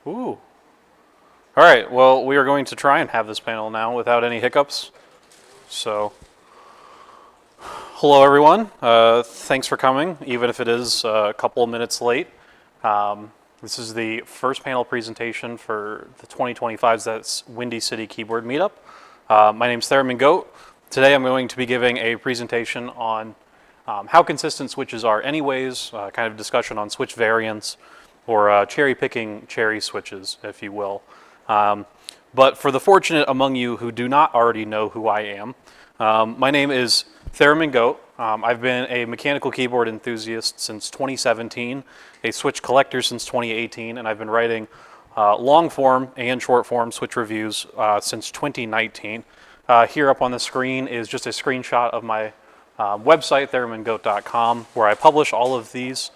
Ooh. All right, well, we are going to try and have this panel now without any hiccups. So, hello everyone. Thanks for coming, even if it is a couple of minutes late. This is the first panel presentation for the 2025's That's Windy City Keyboard Meetup. My name is ThereminGoat. Today I'm going to be giving a presentation on how consistent switches are anyways, kind of discussion on switch variance, or cherry picking cherry switches, if you will. But for the fortunate among you who do not already know who I am, my name is ThereminGoat. I've been a mechanical keyboard enthusiast since 2017, a switch collector since 2018, and I've been writing long form and short form switch reviews since 2019. Here up on the screen is just a screenshot of my website, ThereminGoat.com, where I publish all of these.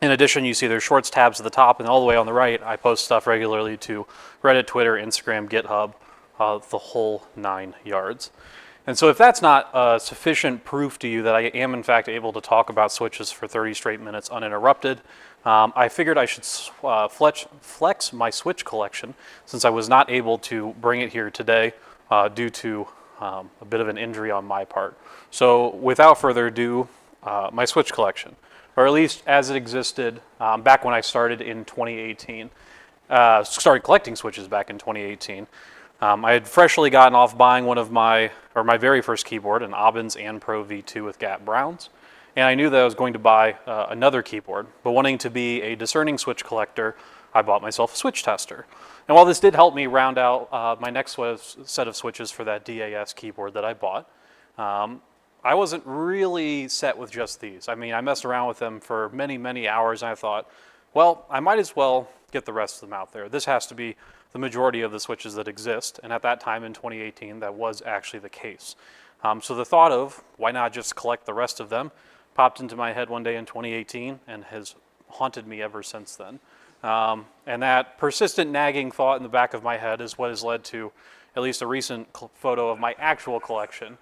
In addition, you see there's shorts tabs at the top, and all the way on the right, I post stuff regularly to Reddit, Twitter, Instagram, GitHub, the whole 9 yards. And so if that's not sufficient proof to you that I am in fact able to talk about switches for 30 straight minutes uninterrupted, I figured I should flex my switch collection since I was not able to bring it here today due to a bit of an injury on my part. So without further ado, my switch collection, or at least as it existed back when I started in 2018, started collecting switches back in 2018. I had freshly gotten off buying my very first keyboard, an Obbins and Pro V2 with Gap Browns, and I knew that I was going to buy another keyboard, but wanting to be a discerning switch collector, I bought myself a switch tester. And while this did help me round out my next set of switches for that DAS keyboard that I bought, I wasn't really set with just these. I mean, I messed around with them for many, many hours, and I thought, well, I might as well get the rest of them out there. This has to be the majority of the switches that exist, and at that time in 2018, that was actually the case. So the thought of, why not just collect the rest of them, popped into my head one day in 2018 and has haunted me ever since then. And that persistent nagging thought in the back of my head is what has led to at least a recent photo of my actual collection.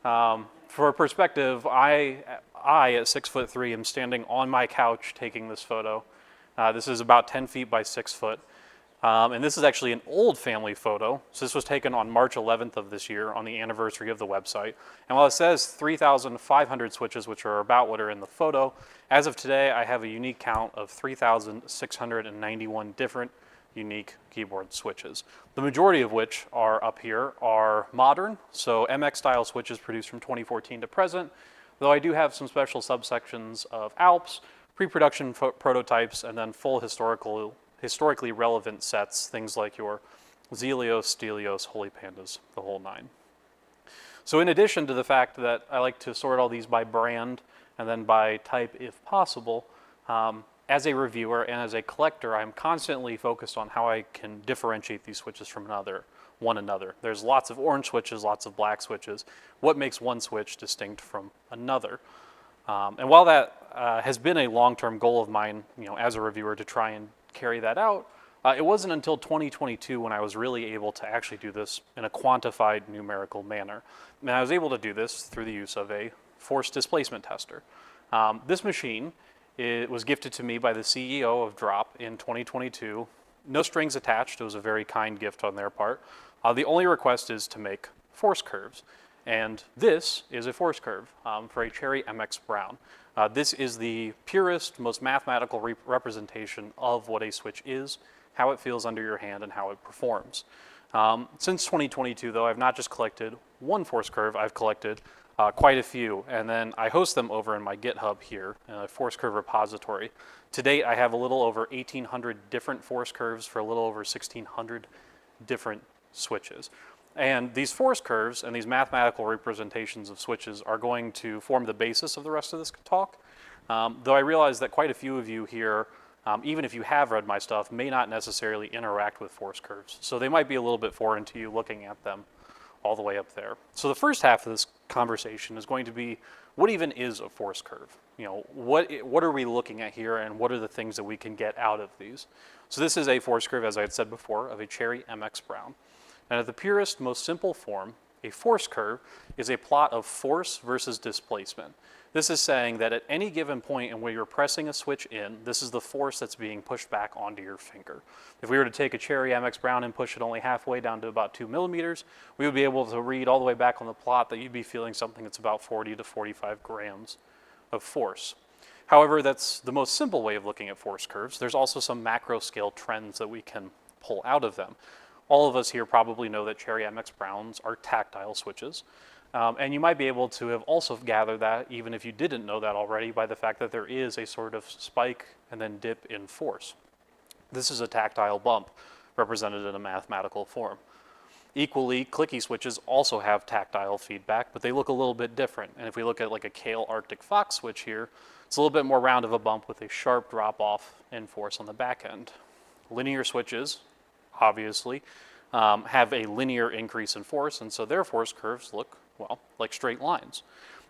For perspective, I at 6'3" am standing on my couch taking this photo. This is about 10 feet by 6 foot. And this is actually an old family photo. So this was taken on March 11th of this year on the anniversary of the website. And while it says 3,500 switches, which are about what are in the photo, as of today, I have a unique count of 3,691 different unique keyboard switches. The majority of which are up here are modern, so MX style switches produced from 2014 to present, though I do have some special subsections of Alps, pre-production prototypes, and then full historically relevant sets, things like your Zelios, Stelios, Holy Pandas, the whole 9. So in addition to the fact that I like to sort all these by brand and then by type if possible, as a reviewer and as a collector, I'm constantly focused on how I can differentiate these switches from one another. There's lots of orange switches, lots of black switches. What makes one switch distinct from another? And while that has been a long-term goal of mine, as a reviewer to try and carry that out, it wasn't until 2022 when I was really able to actually do this in a quantified numerical manner. And I was able to do this through the use of a force displacement tester. This machine, it was gifted to me by the CEO of Drop in 2022. No strings attached. It was a very kind gift on their part. The only request is to make force curves. And this is a force curve for a Cherry MX Brown. This is the purest, most mathematical representation of what a switch is, how it feels under your hand, and how it performs. Since 2022, though, I've not just collected one force curve, I've collected quite a few, and then I host them over in my GitHub here, in a force curve repository. To date, I have a little over 1,800 different force curves for a little over 1,600 different switches. And these force curves and these mathematical representations of switches are going to form the basis of the rest of this talk, though I realize that quite a few of you here, even if you have read my stuff, may not necessarily interact with force curves. So they might be a little bit foreign to you looking at them all the way up there. So the first half of this conversation is going to be, what even is a force curve? What are we looking at here, and what are the things that we can get out of these? So this is a force curve, as I had said before, of a Cherry MX Brown. And at the purest, most simple form, a force curve is a plot of force versus displacement. This is saying that at any given point in where you're pressing a switch in, this is the force that's being pushed back onto your finger. If we were to take a Cherry MX Brown and push it only halfway down to about 2 millimeters, we would be able to read all the way back on the plot that you'd be feeling something that's about 40 to 45 grams of force. However, that's the most simple way of looking at force curves. There's also some macro scale trends that we can pull out of them. All of us here probably know that Cherry MX Browns are tactile switches. And you might be able to have also gathered that, even if you didn't know that already, by the fact that there is a sort of spike and then dip in force. This is a tactile bump represented in a mathematical form. Equally, clicky switches also have tactile feedback, but they look a little bit different. And if we look at like a Kale Arctic Fox switch here, it's a little bit more round of a bump with a sharp drop off in force on the back end. Linear switches, obviously, have a linear increase in force, and so their force curves look, well, like straight lines.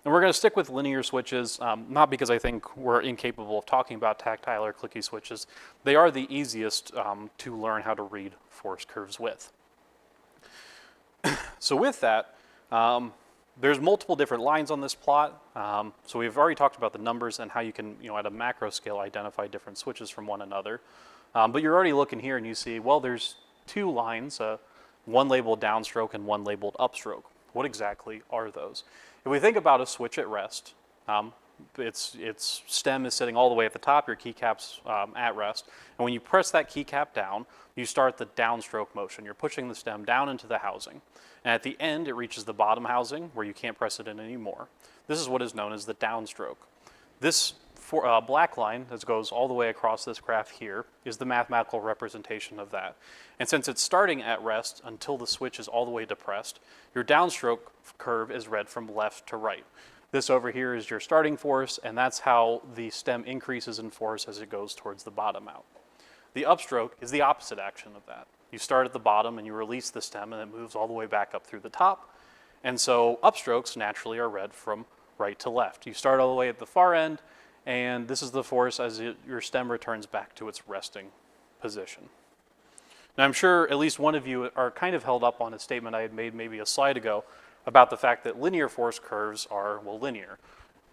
And we're going to stick with linear switches, not because I think we're incapable of talking about tactile or clicky switches. They are the easiest to learn how to read force curves with. So with that, there's multiple different lines on this plot. So we've already talked about the numbers and how you can, at a macro scale, identify different switches from one another. But you're already looking here and you see, well, there's two lines, one labeled downstroke and one labeled upstroke. What exactly are those? If we think about a switch at rest, its stem is sitting all the way at the top, your keycap's at rest, and when you press that keycap down, you start the downstroke motion. You're pushing the stem down into the housing, and at the end it reaches the bottom housing where you can't press it in anymore. This is what is known as the downstroke. This black line that goes all the way across this graph here is the mathematical representation of that. And since it's starting at rest until the switch is all the way depressed, your downstroke curve is read from left to right. This over here is your starting force, and that's how the stem increases in force as it goes towards the bottom out. The upstroke is the opposite action of that. You start at the bottom and you release the stem and it moves all the way back up through the top. And so upstrokes naturally are read from right to left. You start all the way at the far end, and this is the force as your stem returns back to its resting position. Now I'm sure at least one of you are kind of held up on a statement I had made maybe a slide ago about the fact that linear force curves are, well, linear.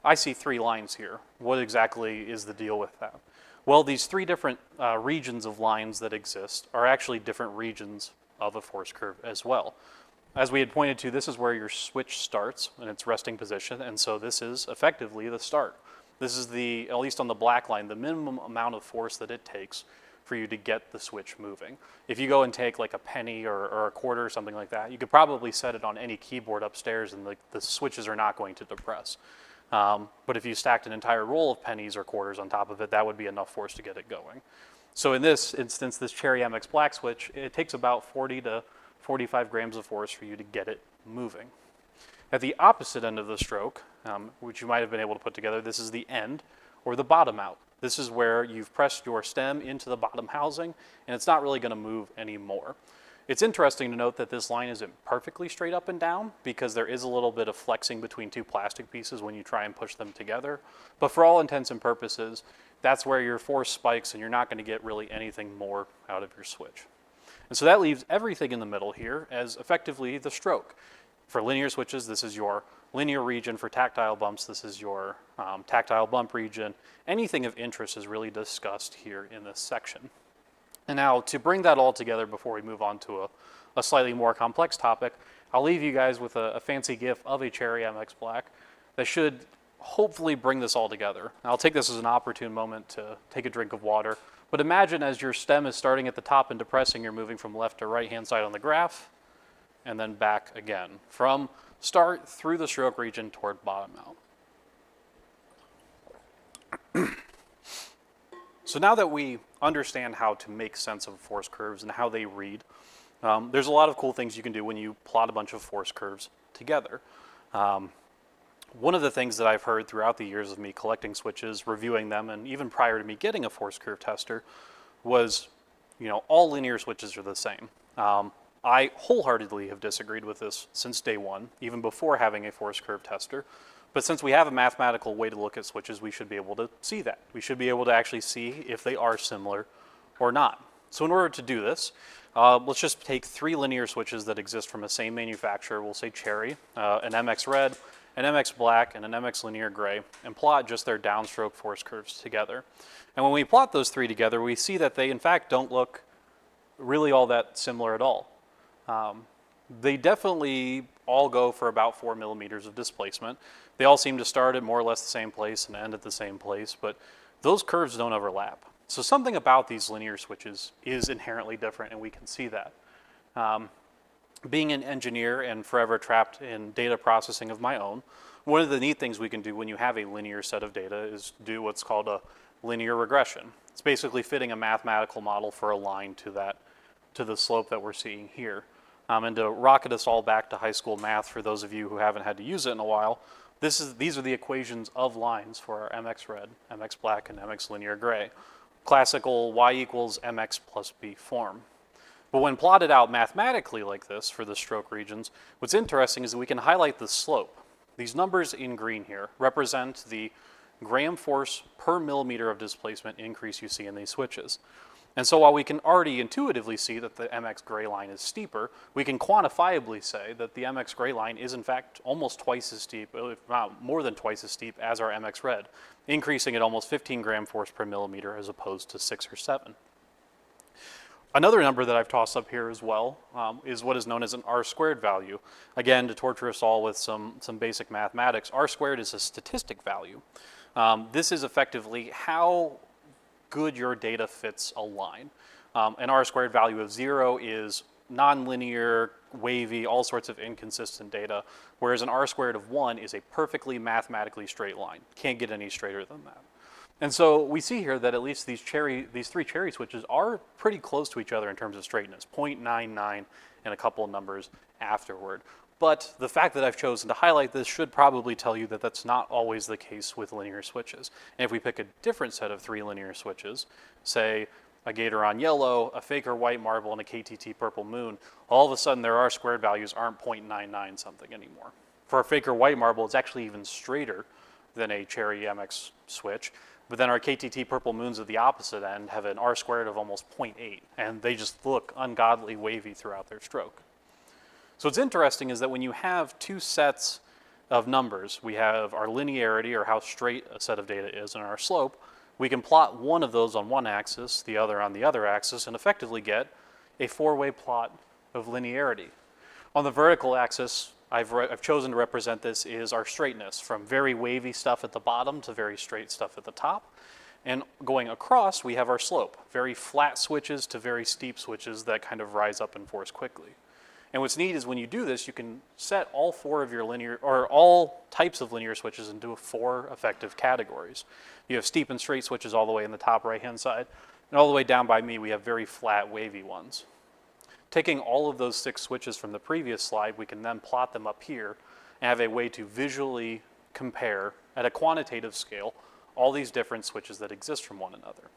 I see three lines here. What exactly is the deal with that? Well, these three different regions of lines that exist are actually different regions of a force curve as well. As we had pointed to, this is where your switch starts in its resting position, and so this is effectively the start. This is the, at least on the black line, the minimum amount of force that it takes for you to get the switch moving. If you go and take like a penny or a quarter or something like that, you could probably set it on any keyboard upstairs and the switches are not going to depress. But if you stacked an entire roll of pennies or quarters on top of it, that would be enough force to get it going. So in this instance, this Cherry MX Black switch, it takes about 40 to 45 grams of force for you to get it moving. At the opposite end of the stroke, which you might have been able to put together, this is the end or the bottom out. This is where you've pressed your stem into the bottom housing and it's not really going to move anymore. It's interesting to note that this line isn't perfectly straight up and down because there is a little bit of flexing between two plastic pieces when you try and push them together. But for all intents and purposes, that's where your force spikes and you're not going to get really anything more out of your switch. And so that leaves everything in the middle here as effectively the stroke. For linear switches, this is your linear region. For tactile bumps, this is your tactile bump region. Anything of interest is really discussed here in this section. And now to bring that all together before we move on to a slightly more complex topic, I'll leave you guys with a fancy GIF of a Cherry MX Black that should hopefully bring this all together. And I'll take this as an opportune moment to take a drink of water. But imagine as your stem is starting at the top and depressing, you're moving from left to right hand side on the graph, and then back again. From start through the stroke region toward bottom out. So now that we understand how to make sense of force curves and how they read, there's a lot of cool things you can do when you plot a bunch of force curves together. One of the things that I've heard throughout the years of me collecting switches, reviewing them, and even prior to me getting a force curve tester was, all linear switches are the same. I wholeheartedly have disagreed with this since day one, even before having a force curve tester. But since we have a mathematical way to look at switches, we should be able to see that. We should be able to actually see if they are similar or not. So in order to do this, let's just take three linear switches that exist from the same manufacturer. We'll say Cherry, an MX Red, an MX black, and an MX linear gray and plot just their downstroke force curves together. And when we plot those three together, we see that they in fact don't look really all that similar at all. They definitely all go for about 4 millimeters of displacement. They all seem to start at more or less the same place and end at the same place, but those curves don't overlap. So something about these linear switches is inherently different, and we can see that. Being an engineer and forever trapped in data processing of my own, one of the neat things we can do when you have a linear set of data is do what's called a linear regression. It's basically fitting a mathematical model for a line to the slope that we're seeing here. And to rocket us all back to high school math, for those of you who haven't had to use it in a while, these are the equations of lines for our MX red, MX black, and MX linear gray. Classical y equals mx plus b form. But when plotted out mathematically like this for the stroke regions, what's interesting is that we can highlight the slope. These numbers in green here represent the gram force per millimeter of displacement increase you see in these switches. And so while we can already intuitively see that the MX gray line is steeper, we can quantifiably say that the MX gray line is in fact almost twice as steep, if not more than twice as steep as our MX red, increasing at almost 15 gram force per millimeter as opposed to 6 or 7. Another number that I've tossed up here as well is what is known as an R squared value. Again, to torture us all with some basic mathematics, R squared is a statistic value. This is effectively how good your data fits a line. An R squared value of 0 is nonlinear, wavy, all sorts of inconsistent data, whereas an R squared of 1 is a perfectly mathematically straight line. Can't get any straighter than that. And so we see here that at least these three cherry switches are pretty close to each other in terms of straightness, 0.99 and a couple of numbers afterward. But the fact that I've chosen to highlight this should probably tell you that that's not always the case with linear switches. And if we pick a different set of 3 linear switches, say a Gatoron yellow, a Faker white marble, and a KTT purple moon, all of a sudden their R squared values aren't 0.99 something anymore. For a Faker white marble, it's actually even straighter than a cherry MX switch. But then our KTT purple moons at the opposite end have an R squared of almost 0.8, and they just look ungodly wavy throughout their stroke. So what's interesting is that when you have two sets of numbers, we have our linearity, or how straight a set of data is, and our slope, we can plot one of those on one axis, the other on the other axis, and effectively get a 4-way plot of linearity. On the vertical axis, I've chosen to represent this is our straightness, from very wavy stuff at the bottom to very straight stuff at the top. And going across, we have our slope, very flat switches to very steep switches that kind of rise up in force quickly. And what's neat is when you do this, you can set all 4 of your linear, or all types of linear switches into 4 effective categories. You have steep and straight switches all the way in the top right-hand side, and all the way down by me, we have very flat, wavy ones. Taking all of those 6 switches from the previous slide, we can then plot them up here and have a way to visually compare, at a quantitative scale, all these different switches that exist from one another.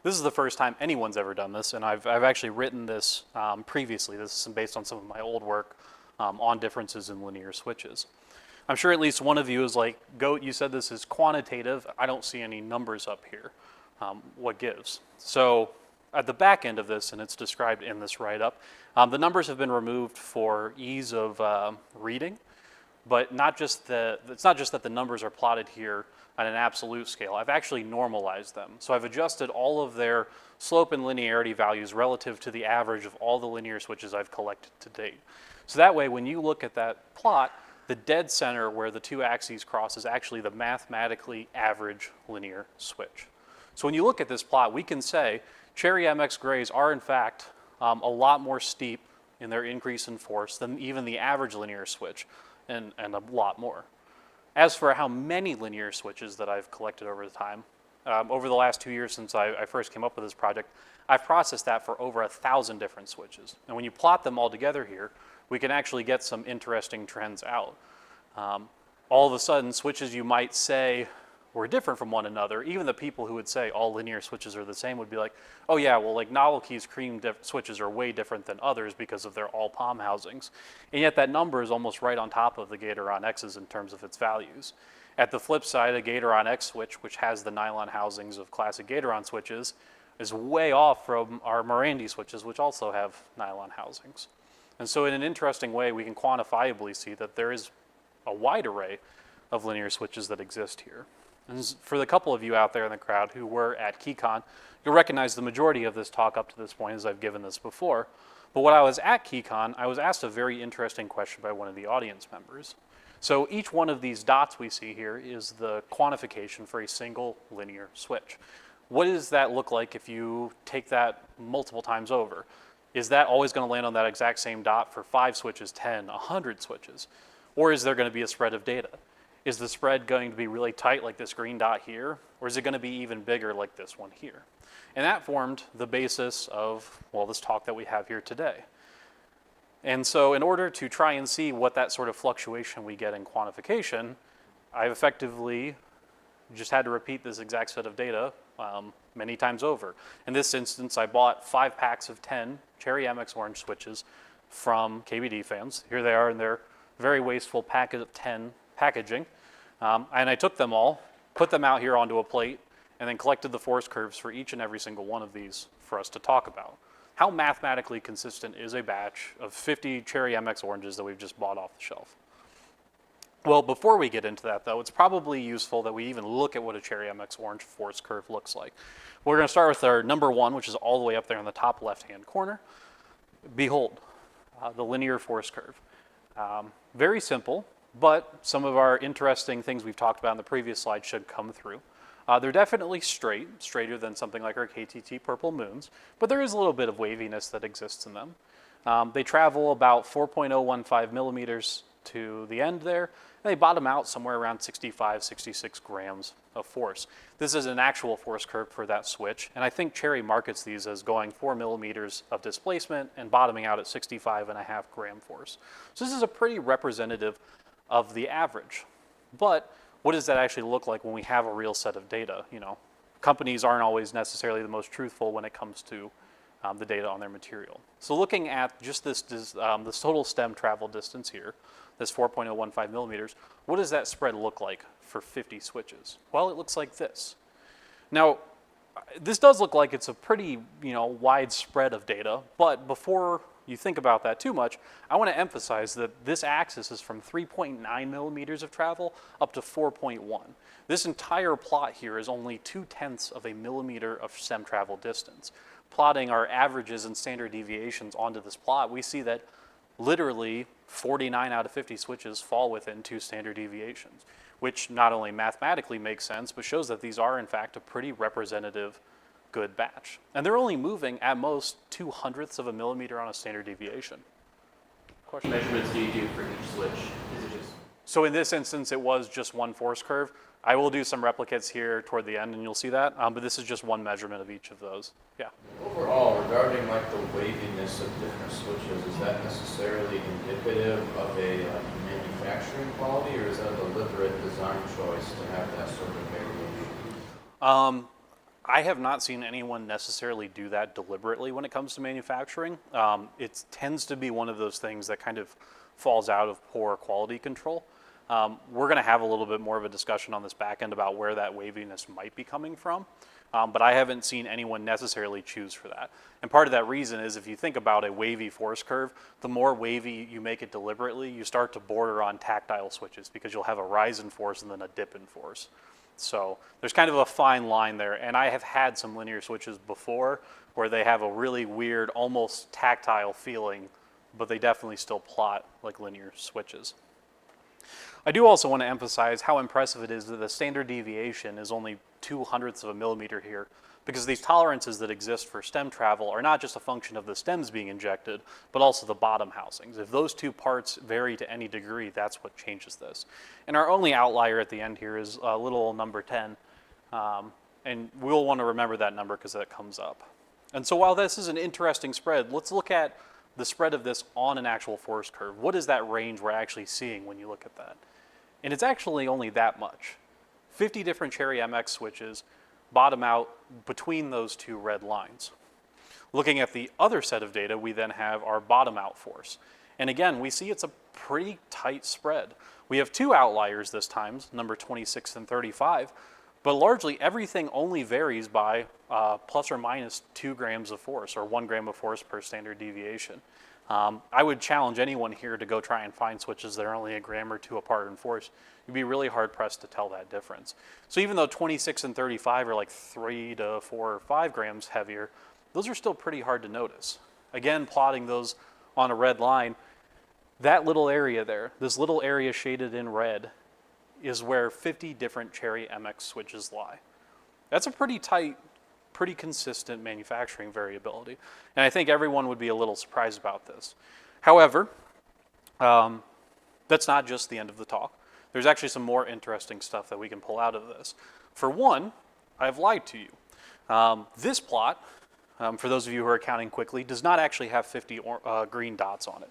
This is the first time anyone's ever done this, and I've actually written this previously. This is based on some of my old work on differences in linear switches. I'm sure at least one of you is like, Goat, you said this is quantitative. I don't see any numbers up here. What gives? So at the back end of this, and it's described in this write-up, the numbers have been removed for ease of reading, but it's not just that the numbers are plotted here at an absolute scale. I've actually normalized them. So I've adjusted all of their slope and linearity values relative to the average of all the linear switches I've collected to date. So that way, when you look at that plot, the dead center where the 2 axes cross is actually the mathematically average linear switch. So when you look at this plot, we can say cherry MX grays are in fact a lot more steep in their increase in force than even the average linear switch, and a lot more. As for how many linear switches that I've collected over the time, over the last 2 years since I first came up with this project, I've processed that for over 1,000 different switches. And when you plot them all together here, we can actually get some interesting trends out. All of a sudden, switches you might say were different from one another, even the people who would say all linear switches are the same would be like, oh yeah, well, like Novel Key's cream switches are way different than others because of their all palm housings. And yet that number is almost right on top of the Gatoron X's in terms of its values. At the flip side, a Gatoron X switch, which has the nylon housings of classic Gatoron switches, is way off from our Morandi switches, which also have nylon housings. And so in an interesting way, we can quantifiably see that there is a wide array of linear switches that exist here. And for the couple of you out there in the crowd who were at KeyCon, you'll recognize the majority of this talk up to this point as I've given this before. But when I was at KeyCon, I was asked a very interesting question by one of the audience members. So each one of these dots we see here is the quantification for a single linear switch. What does that look like if you take that multiple times over? Is that always going to land on that exact same dot for 5 switches, 10, 100 switches? Or is there going to be a spread of data? Is the spread going to be really tight like this green dot here? Or is it going to be even bigger like this one here? And that formed the basis of, well, this talk that we have here today. And so in order to try and see what that sort of fluctuation we get in quantification, I've effectively just had to repeat this exact set of data many times over. In this instance, I bought 5 packs of 10 Cherry MX Orange switches from KBD fans. Here they are in their very wasteful packet of 10 packaging. And I took them all, put them out here onto a plate, and then collected the force curves for each and every single one of these for us to talk about. How mathematically consistent is a batch of 50 Cherry MX Oranges that we've just bought off the shelf? Well, before we get into that, though, it's probably useful that we even look at what a Cherry MX Orange force curve looks like. We're going to start with our number 1, which is all the way up there in the top left-hand corner. Behold, the linear force curve. Very simple, but some of our interesting things we've talked about in the previous slide should come through. They're definitely straighter than something like our KTT Purple Moons, but there is a little bit of waviness that exists in them. They travel about 4.015 millimeters to the end there, and they bottom out somewhere around 65, 66 grams of force. This is an actual force curve for that switch, and I think Cherry markets these as going 4 millimeters of displacement and bottoming out at 65.5 gram force. So this is a pretty representative of the average. But what does that actually look like when we have a real set of data? You know, companies aren't always necessarily the most truthful when it comes to the data on their material. So looking at just this total stem travel distance here, this 4.015 millimeters, what does that spread look like for 50 switches? Well, it looks like this. Now, this does look like it's a pretty, wide spread of data, but before you think about that too much, I want to emphasize that this axis is from 3.9 millimeters of travel up to 4.1. This entire plot here is only 0.2 of a millimeter of stem travel distance. Plotting our averages and standard deviations onto this plot, we see that literally 49 out of 50 switches fall within 2 standard deviations, which not only mathematically makes sense, but shows that these are in fact a pretty representative good batch. And they're only moving at most 0.02 of a millimeter on a standard deviation. Question. Measurements do you do for each switch? Is it just... So in this instance, it was just one force curve. I will do some replicates here toward the end and you'll see that, but this is just one measurement of each of those. Yeah. Overall, regarding like the waviness of different switches, is that necessarily indicative of a manufacturing quality, or is that a deliberate design choice to have that sort of variation? I have not seen anyone necessarily do that deliberately when it comes to manufacturing. It tends to be one of those things that kind of falls out of poor quality control. We're going to have a little bit more of a discussion on this back end about where that waviness might be coming from, but I haven't seen anyone necessarily choose for that. And part of that reason is if you think about a wavy force curve, the more wavy you make it deliberately, you start to border on tactile switches because you'll have a rise in force and then a dip in force. So there's kind of a fine line there, and I have had some linear switches before where they have a really weird, almost tactile feeling, but they definitely still plot like linear switches. I do also want to emphasize how impressive it is that the standard deviation is only 0.02 of a millimeter here, because these tolerances that exist for stem travel are not just a function of the stems being injected, but also the bottom housings. If those two parts vary to any degree, that's what changes this. And our only outlier at the end here is little number 10, and we'll want to remember that number because that comes up. And so while this is an interesting spread, let's look at the spread of this on an actual force curve. What is that range we're actually seeing when you look at that? And it's actually only that much. 50 different Cherry MX switches bottom out between those two red lines. Looking at the other set of data, we then have our bottom out force. And again, we see it's a pretty tight spread. We have 2 outliers this time, number 26 and 35, but largely everything only varies by plus or minus 2 grams of force, or 1 gram of force per standard deviation. I would challenge anyone here to go try and find switches that are only a gram or two apart in force. You'd be really hard pressed to tell that difference. So even though 26 and 35 are like 3 to 4 or 5 grams heavier, those are still pretty hard to notice. Again, plotting those on a red line, that little area there, this little area shaded in red, is where 50 different Cherry MX switches lie. That's a pretty tight, pretty consistent manufacturing variability. And I think everyone would be a little surprised about this. However, that's not just the end of the talk. There's actually some more interesting stuff that we can pull out of this. For one, I've lied to you. This plot, for those of you who are counting quickly, does not actually have 50 green dots on it.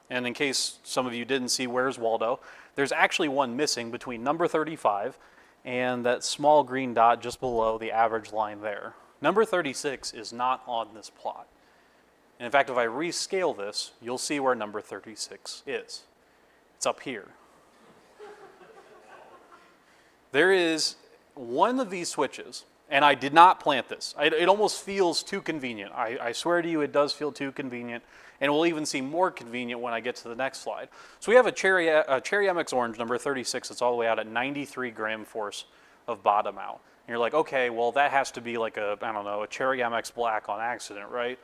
And in case some of you didn't see Where's Waldo, there's actually one missing between number 35 and that small green dot just below the average line there. Number 36 is not on this plot. And in fact, if I rescale this, you'll see where number 36 is. It's up here. There is one of these switches, and I did not plant this. It almost feels too convenient. I swear to you, it does feel too convenient, and we'll even see more convenient when I get to the next slide. So we have a Cherry MX Orange, number 36, that's all the way out at 93 gram force of bottom out. And you're like, okay, well, that has to be like a Cherry MX Black on accident, right?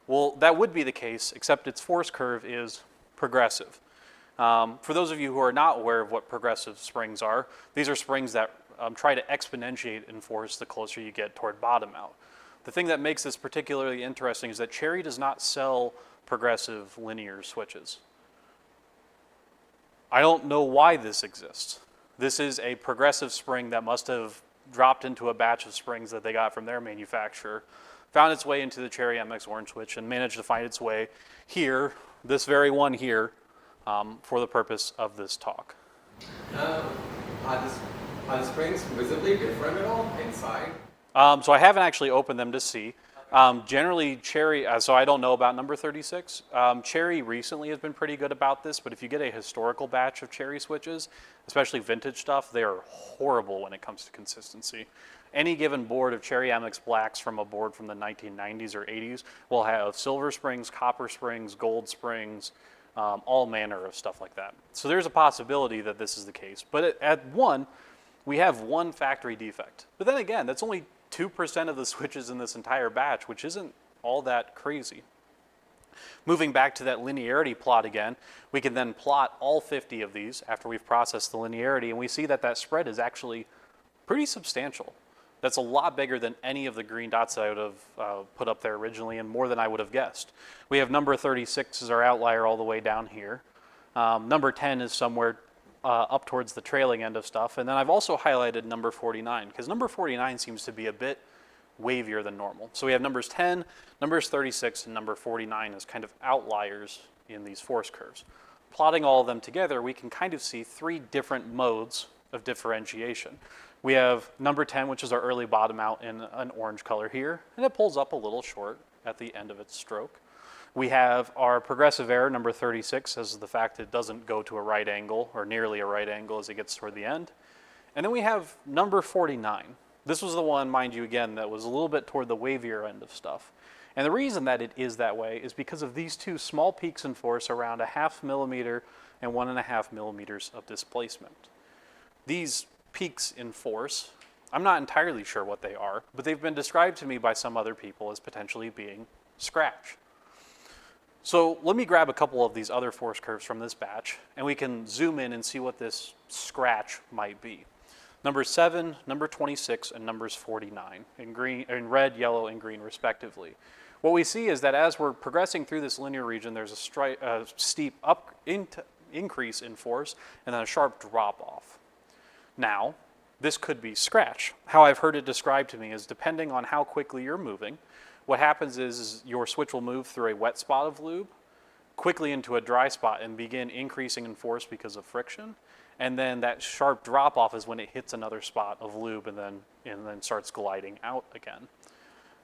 Well, that would be the case, except its force curve is progressive. For those of you who are not aware of what progressive springs are, these are springs that try to exponentiate in force the closer you get toward bottom out. The thing that makes this particularly interesting is that Cherry does not sell progressive linear switches. I don't know why this exists. This is a progressive spring that must have dropped into a batch of springs that they got from their manufacturer, found its way into the Cherry MX Orange switch, and managed to find its way here, this very one here, for the purpose of this talk. Are the springs visibly different at all inside? So I haven't actually opened them to see. Generally, Cherry, so I don't know about number 36. Cherry recently has been pretty good about this, but if you get a historical batch of Cherry switches, especially vintage stuff, they are horrible when it comes to consistency. Any given board of Cherry MX Blacks from a board from the 1990s or 80s will have silver springs, copper springs, gold springs, all manner of stuff like that. So there's a possibility that this is the case. But at one, we have one factory defect. But then again, that's only 2% of the switches in this entire batch, which isn't all that crazy. Moving back to that linearity plot again, we can then plot all 50 of these after we've processed the linearity, and we see that that spread is actually pretty substantial. That's a lot bigger than any of the green dots that I would have put up there originally, and more than I would have guessed. We have number 36 as our outlier all the way down here. Number 10 is somewhere up towards the trailing end of stuff. And then I've also highlighted number 49, because number 49 seems to be a bit wavier than normal. So we have numbers 10, numbers 36, and number 49 as kind of outliers in these force curves. Plotting all of them together, we can kind of see 3 different modes of differentiation. We have number 10, which is our early bottom out in an orange color here, and it pulls up a little short at the end of its stroke. We have our progressive error, number 36, as the fact it doesn't go to a right angle, or nearly a right angle as it gets toward the end. And then we have number 49. This was the one, mind you, again, that was a little bit toward the wavier end of stuff. And the reason that it is that way is because of these 2 small peaks in force around 0.5 millimeter and 1.5 millimeters of displacement. These peaks in force, I'm not entirely sure what they are, but they've been described to me by some other people as potentially being scratch. So let me grab a couple of these other force curves from this batch, and we can zoom in and see what this scratch might be. Number 7, number 26, and numbers 49 in green, in red, yellow, and green respectively. What we see is that as we're progressing through this linear region, there's a steep increase in force and then a sharp drop off. Now, this could be scratch. How I've heard it described to me is depending on how quickly you're moving, what happens is your switch will move through a wet spot of lube, quickly into a dry spot and begin increasing in force because of friction. And then that sharp drop off is when it hits another spot of lube and then starts gliding out again.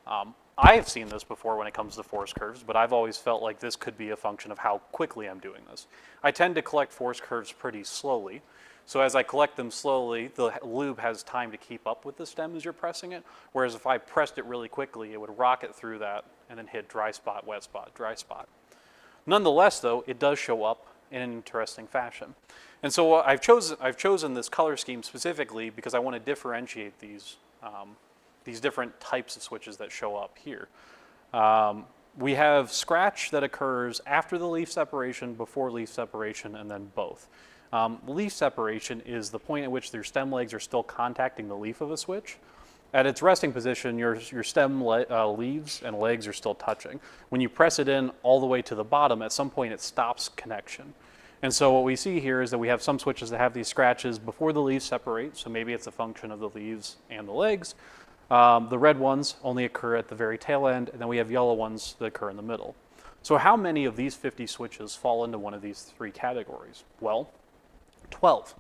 I have seen this before when it comes to force curves, but I've always felt like this could be a function of how quickly I'm doing this. I tend to collect force curves pretty slowly. So as I collect them slowly, the lube has time to keep up with the stem as you're pressing it, whereas if I pressed it really quickly, it would rocket through that and then hit dry spot, wet spot, dry spot. Nonetheless, though, it does show up in an interesting fashion. And so I've chosen this color scheme specifically because I want to differentiate these different types of switches that show up here. We have scratch that occurs after the leaf separation, before leaf separation, and then both. Leaf separation is the point at which your stem legs are still contacting the leaf of a switch. At its resting position, your stem leaves and legs are still touching. When you press it in all the way to the bottom, at some point it stops connection. And so what we see here is that we have some switches that have these scratches before the leaves separate, so maybe it's a function of the leaves and the legs. The red ones only occur at the very tail end, and then we have yellow ones that occur in the middle. So how many of these 50 switches fall into one of these three categories? Well, 12.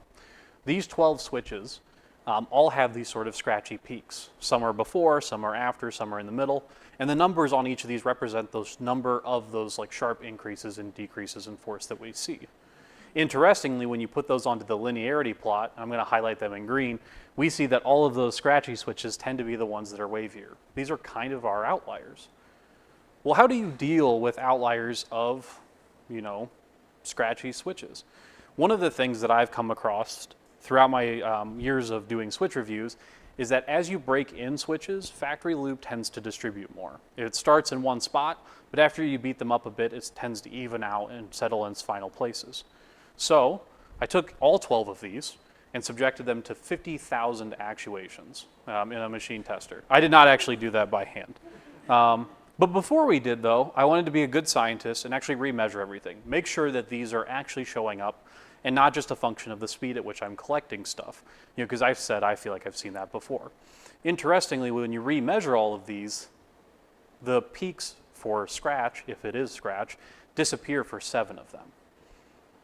These 12 switches all have these sort of scratchy peaks. Some are before, some are after, some are in the middle, and the numbers on each of these represent those number of those like sharp increases and decreases in force that we see. Interestingly, when you put those onto the linearity plot, I'm going to highlight them in green, we see that all of those scratchy switches tend to be the ones that are wavier. These are kind of our outliers. Well, how do you deal with outliers of, scratchy switches? One of the things that I've come across throughout my years of doing switch reviews is that as you break in switches, factory loop tends to distribute more. It starts in one spot, but after you beat them up a bit, it tends to even out and settle in its final places. So I took all 12 of these and subjected them to 50,000 actuations in a machine tester. I did not actually do that by hand. But before we did, though, I wanted to be a good scientist and actually remeasure everything. Make sure that these are actually showing up and not just a function of the speed at which I'm collecting stuff. Because I've said I feel like I've seen that before. Interestingly, when you remeasure all of these, the peaks for scratch, if it is scratch, disappear for 7 of them.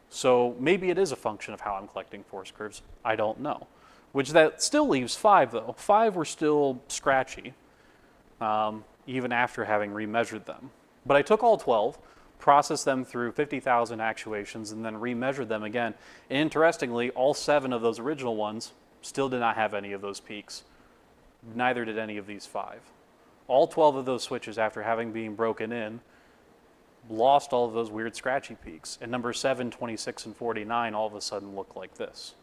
So maybe it is a function of how I'm collecting force curves. I don't know. Which that still leaves 5, though. 5 were still scratchy, even after having remeasured them. But I took all 12, processed them through 50,000 actuations, and then remeasured them again. And interestingly, all 7 of those original ones still did not have any of those peaks. Neither did any of these 5. All 12 of those switches, after having been broken in, lost all of those weird scratchy peaks. And number 7, 26, and 49 all of a sudden look like this.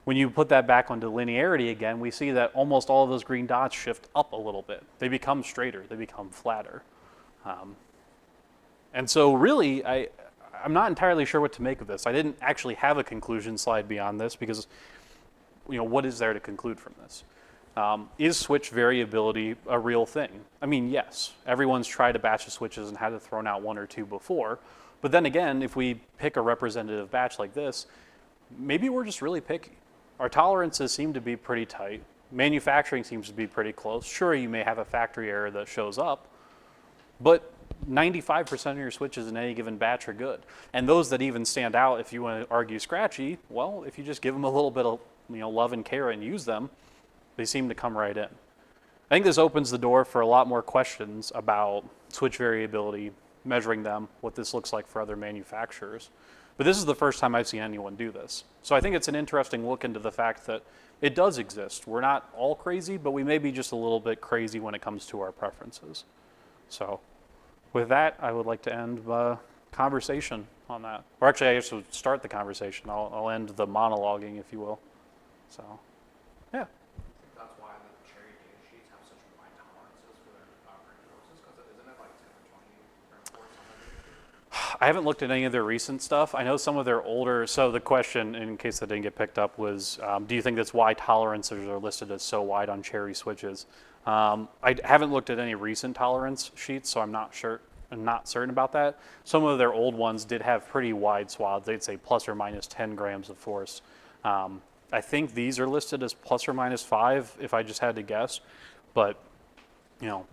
When you put that back onto linearity again, we see that almost all of those green dots shift up a little bit. They become straighter, they become flatter. And so really, I'm not entirely sure what to make of this. I didn't actually have a conclusion slide beyond this because, what is there to conclude from this? Is switch variability a real thing? I mean, yes. Everyone's tried a batch of switches and had to throw out 1 or 2 before. But then again, if we pick a representative batch like this, maybe we're just really picky. Our tolerances seem to be pretty tight. Manufacturing seems to be pretty close. Sure, you may have a factory error that shows up, but 95% of your switches in any given batch are good. And those that even stand out, if you want to argue scratchy, well, if you just give them a little bit of love and care and use them, they seem to come right in. I think this opens the door for a lot more questions about switch variability, measuring them, what this looks like for other manufacturers. But this is the first time I've seen anyone do this. So I think it's an interesting look into the fact that it does exist. We're not all crazy, but we may be just a little bit crazy when it comes to our preferences. So with that, I would like to end the conversation on that. Or actually, I guess we'll start the conversation. I'll end the monologuing, if you will. So, yeah. That's why the cherry data sheets have such wide tolerances for their operating forces, because isn't it like 10 or 20 force on the I haven't looked at any of their recent stuff. I know some of their older, so the question, in case that didn't get picked up, was do you think that's why tolerances are listed as so wide on cherry switches? I haven't looked at any recent tolerance sheets, so I'm not certain about that. Some of their old ones did have pretty wide swaths. They'd say plus or minus 10 grams of force. I think these are listed as plus or minus 5, if I just had to guess. But,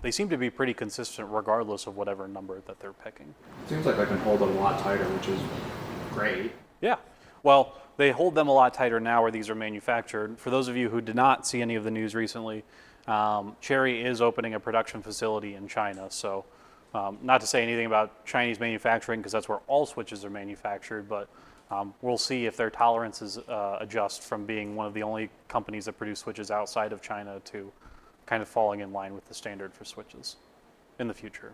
they seem to be pretty consistent regardless of whatever number that they're picking. Seems like I can hold it a lot tighter, which is great. Yeah. Well, they hold them a lot tighter now where these are manufactured. For those of you who did not see any of the news recently, Cherry is opening a production facility in China. So not to say anything about Chinese manufacturing, because that's where all switches are manufactured, but we'll see if their tolerances adjust from being one of the only companies that produce switches outside of China to kind of falling in line with the standard for switches in the future.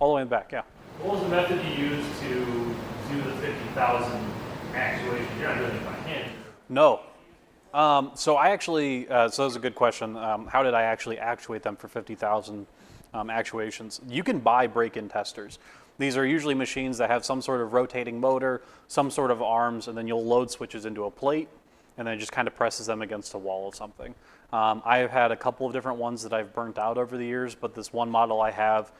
all the way in the back, yeah. What was the method you used to do the 50,000 actuation? You're not doing it by hand. No. So I actually, so that was a good question. How did I actually actuate them for 50,000 actuations? You can buy break-in testers. These are usually machines that have some sort of rotating motor, some sort of arms, and then you'll load switches into a plate, and then it just kind of presses them against a wall of something. I have had a couple of different ones that I've burnt out over the years, but this one model I have,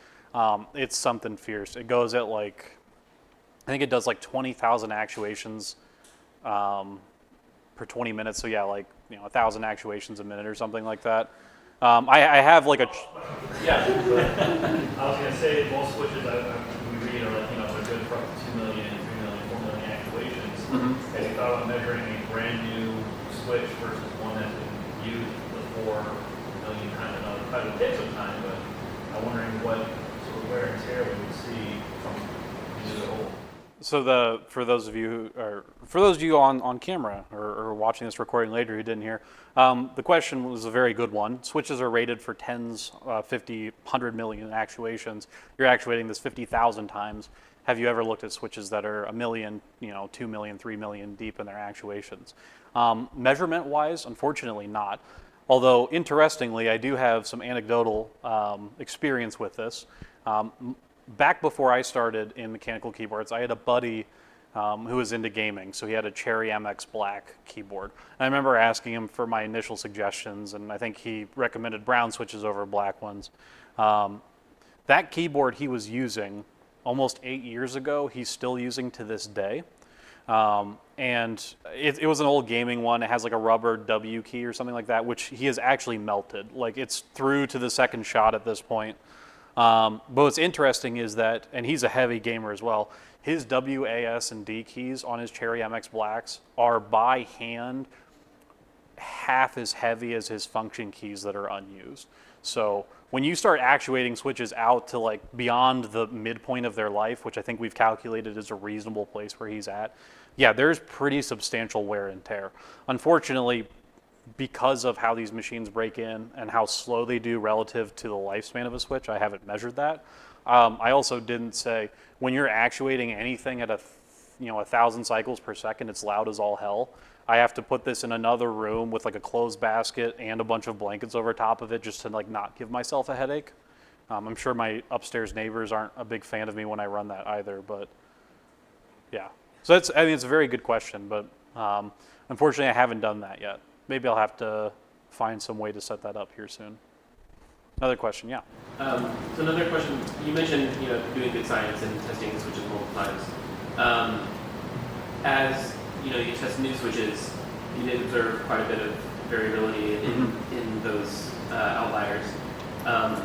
it's something fierce. It goes at like, I think it does like 20,000 actuations per 20 minutes. So yeah, like 1,000 actuations a minute or something like that. I have like a. Yeah, but I was gonna say most switches we read are like they're good for up to 2 million, 3 million, 4 million actuations. Mm-hmm. Have you thought about measuring a brand new switch versus one that's been used the 4 million times? I know it probably would take some time, but I'm wondering what sort of wear and tear we would see from the whole. So for those of you on camera or watching this recording later who didn't hear, the question was a very good one. Switches are rated for tens, 50, 100 million actuations. You're actuating this 50,000 times. Have you ever looked at switches that are 1 million, 2 million, 3 million deep in their actuations? Measurement-wise, unfortunately not. Although, interestingly, I do have some anecdotal experience with this. Back before I started in mechanical keyboards, I had a buddy who was into gaming, so he had a Cherry MX Black keyboard. And I remember asking him for my initial suggestions, and I think he recommended brown switches over black ones. That keyboard he was using almost 8 years ago, he's still using to this day. And it was an old gaming one. It has like a rubber W key or something like that, which he has actually melted. Like it's through to the second shot at this point. But what's interesting is that, and he's a heavy gamer as well, his W, A, S, and D keys on his Cherry MX Blacks are by hand half as heavy as his function keys that are unused. So when you start actuating switches out to like beyond the midpoint of their life, which I think we've calculated is a reasonable place where he's at, yeah, there's pretty substantial wear and tear. Unfortunately, because of how these machines break in and how slow they do relative to the lifespan of a switch, I haven't measured that. I also didn't say, when you're actuating anything at 1,000 cycles per second, it's loud as all hell. I have to put this in another room with like a clothes basket and a bunch of blankets over top of it just to like not give myself a headache. I'm sure my upstairs neighbors aren't a big fan of me when I run that either, but yeah. So it's a very good question, but unfortunately I haven't done that yet. Maybe I'll have to find some way to set that up here soon. Another question, yeah. So another question, you mentioned doing good science and testing switches multiple times. As you test new switches, you did observe quite a bit of variability in those outliers.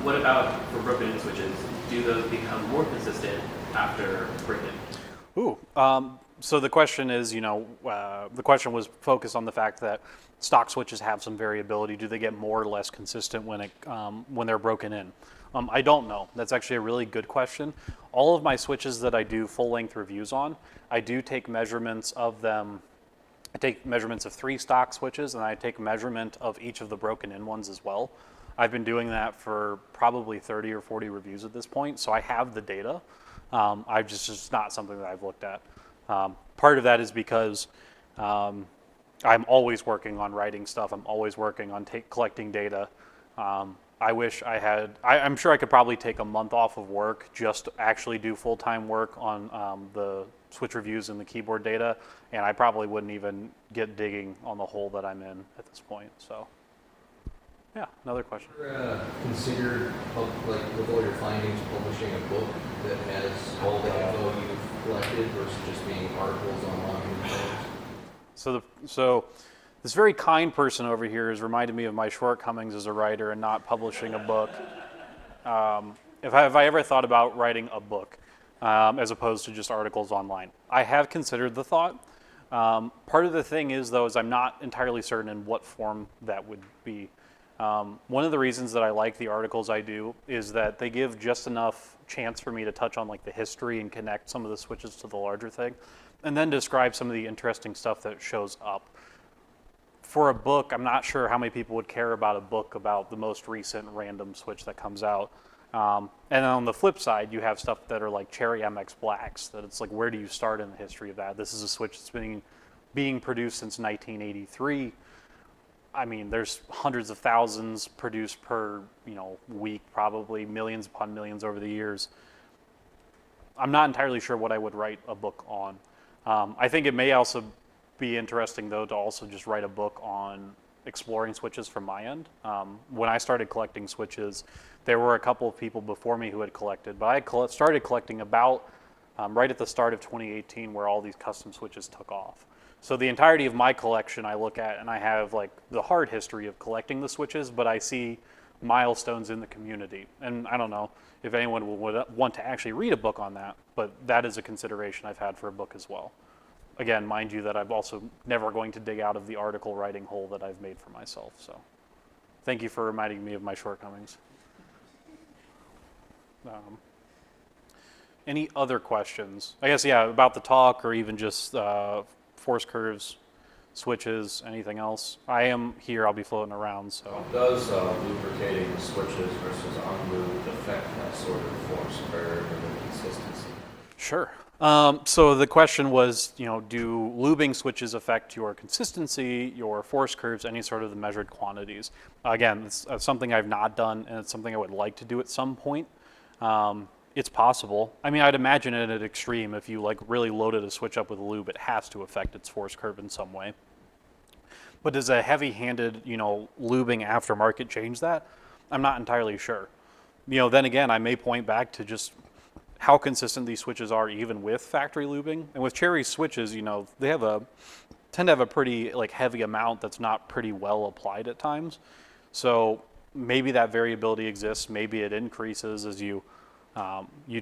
What about for broken switches? Do those become more consistent after break-in? Ooh, so the question is, the question was focused on the fact that stock switches have some variability. Do they get more or less consistent when they're broken in? I don't know. That's actually a really good question. All of my switches that I do full-length reviews on, I do take measurements of them. I take measurements of 3 stock switches, and I take measurement of each of the broken-in ones as well. I've been doing that for probably 30 or 40 reviews at this point, so I have the data. It's just not something that I've looked at. Part of that is because I'm always working on writing stuff. I'm always working on collecting data. I wish I had, I'm sure I could probably take a month off of work just to actually do full-time work on the switch reviews and the keyboard data, and I probably wouldn't even get digging on the hole that I'm in at this point. So, yeah, another question. Considered, with all your findings, publishing a book that has all the info you've collected versus just being articles online? So this very kind person over here has reminded me of my shortcomings as a writer and not publishing a book. If I ever thought about writing a book as opposed to just articles online, I have considered the thought. Part of the thing is, though, is I'm not entirely certain in what form that would be. One of the reasons that I like the articles I do is that they give just enough chance for me to touch on like the history and connect some of the switches to the larger thing, and then describe some of the interesting stuff that shows up. For a book, I'm not sure how many people would care about a book about the most recent random switch that comes out. And then on the flip side, you have stuff that are like Cherry MX Blacks, that it's like, where do you start in the history of that? This is a switch that's been being produced since 1983. I mean, there's hundreds of thousands produced per, week, probably millions upon millions over the years. I'm not entirely sure what I would write a book on. I think it may also be interesting, though, to also just write a book on exploring switches from my end. When I started collecting switches, there were a couple of people before me who had collected, but I started collecting about right at the start of 2018, where all these custom switches took off. So the entirety of my collection I look at, and I have like the hard history of collecting the switches, but I see milestones in the community. And I don't know if anyone would want to actually read a book on that, but that is a consideration I've had for a book as well. Again, mind you that I'm also never going to dig out of the article writing hole that I've made for myself. So thank you for reminding me of my shortcomings. Any other questions? I guess, yeah, about the talk, or even just force curves, switches, anything else? I am here, I'll be floating around, so. Does lubricating the switches versus unlubed affect that sort of force curve or the consistency? Sure. So the question was, do lubing switches affect your consistency, your force curves, any sort of the measured quantities? Again, it's something I've not done, and it's something I would like to do at some point. It's possible. I mean, I'd imagine it at extreme. If you like really loaded a switch up with lube, it has to affect its force curve in some way. But does a heavy-handed, lubing aftermarket change that? I'm not entirely sure. Then again, I may point back to just how consistent these switches are even with factory lubing. And with Cherry switches, they tend to have a pretty heavy amount that's not pretty well applied at times. So maybe that variability exists. Maybe it increases as you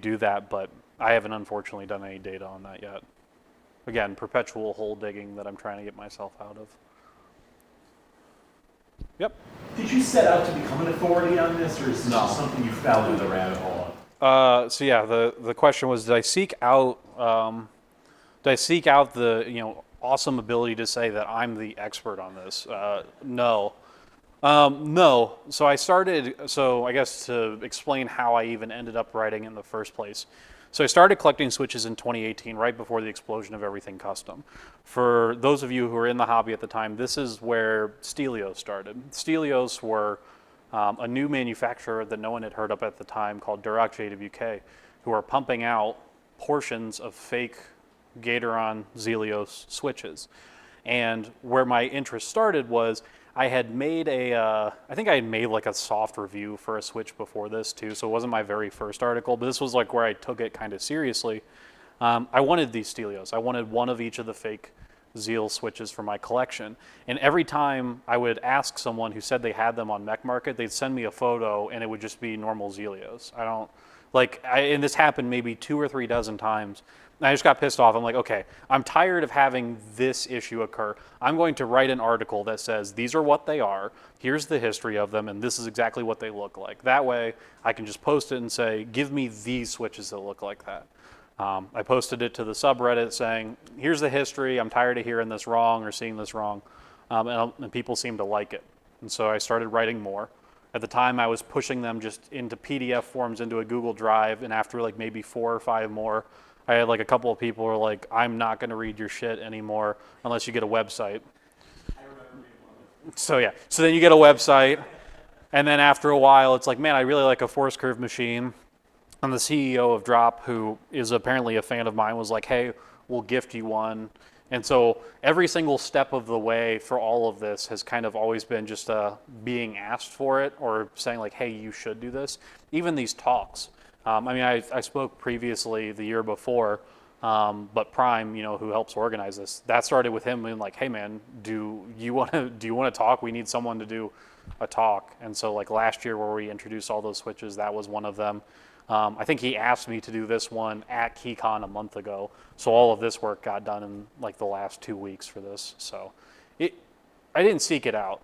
do that, but I haven't unfortunately done any data on that yet. Again, perpetual hole digging that I'm trying to get myself out of. Yep. Did you set out to become an authority on this, or is this just something you fell into the rabbit hole of? So yeah, the question was, did I seek out the awesome ability to say that I'm the expert on this? No. No. So I guess to explain how I even ended up writing in the first place. So I started collecting switches in 2018, right before the explosion of everything custom. For those of you who were in the hobby at the time, this is where Stelios started. Stelios were a new manufacturer that no one had heard of at the time called TWCKM, who are pumping out portions of fake Gateron Zelios switches. And where my interest started was I had made I think I had made like a soft review for a switch before this too, so it wasn't my very first article, but this was like where I took it kind of seriously. I wanted these Stelios. I wanted one of each of the fake Zeal switches for my collection. And every time I would ask someone who said they had them on Mech Market, they'd send me a photo and it would just be normal Zelios. And this happened maybe 2 or 3 dozen times. And I just got pissed off. I'm like, okay, I'm tired of having this issue occur. I'm going to write an article that says, these are what they are, here's the history of them, and this is exactly what they look like. That way, I can just post it and say, give me these switches that look like that. I posted it to the subreddit saying, here's the history, I'm tired of hearing this wrong or seeing this wrong, and people seem to like it. And so I started writing more. At the time, I was pushing them just into PDF forms into a Google Drive, and after like maybe 4 or 5 more, I had like a couple of people who were like, I'm not going to read your shit anymore unless you get a website. I remember reading one of them. So yeah, so then you get a website, and then after a while, it's like, man, I really like a force curve machine. And the CEO of Drop, who is apparently a fan of mine, was like, hey, we'll gift you one. And so every single step of the way for all of this has kind of always been just being asked for it or saying like, hey, you should do this. Even these talks. I spoke previously the year before, but Prime, who helps organize this, that started with him being like, hey man, do you want to talk? We need someone to do a talk. And so like last year where we introduced all those switches, that was one of them. I think he asked me to do this one at KeyCon a month ago. So all of this work got done in like the last 2 weeks for this. So I didn't seek it out.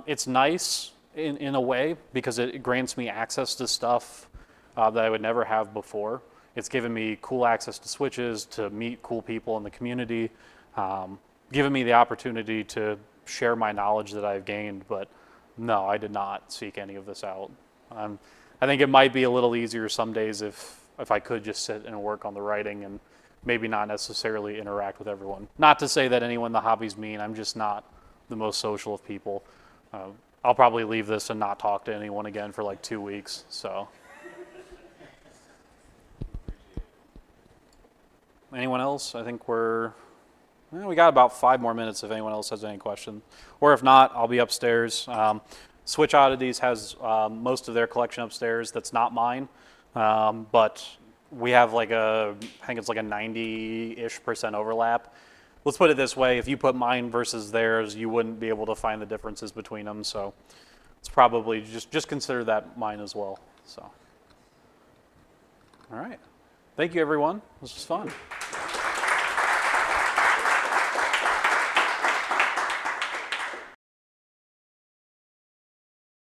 It's nice in a way because it grants me access to stuff that I would never have before. It's given me cool access to switches, to meet cool people in the community, given me the opportunity to share my knowledge that I've gained, but no, I did not seek any of this out. I think it might be a little easier some days if I could just sit and work on the writing and maybe not necessarily interact with everyone. Not to say that anyone in the hobby's mean. I'm just not the most social of people. I'll probably leave this and not talk to anyone again for like 2 weeks. So, anyone else? I think we got about 5 more minutes if anyone else has any questions. Or if not, I'll be upstairs. Switch Oddities has most of their collection upstairs that's not mine. But we have I think it's like a 90-ish% overlap. Let's put it this way, if you put mine versus theirs, you wouldn't be able to find the differences between them. So it's probably just consider that mine as well. So, all right. Thank you, everyone. This was fun.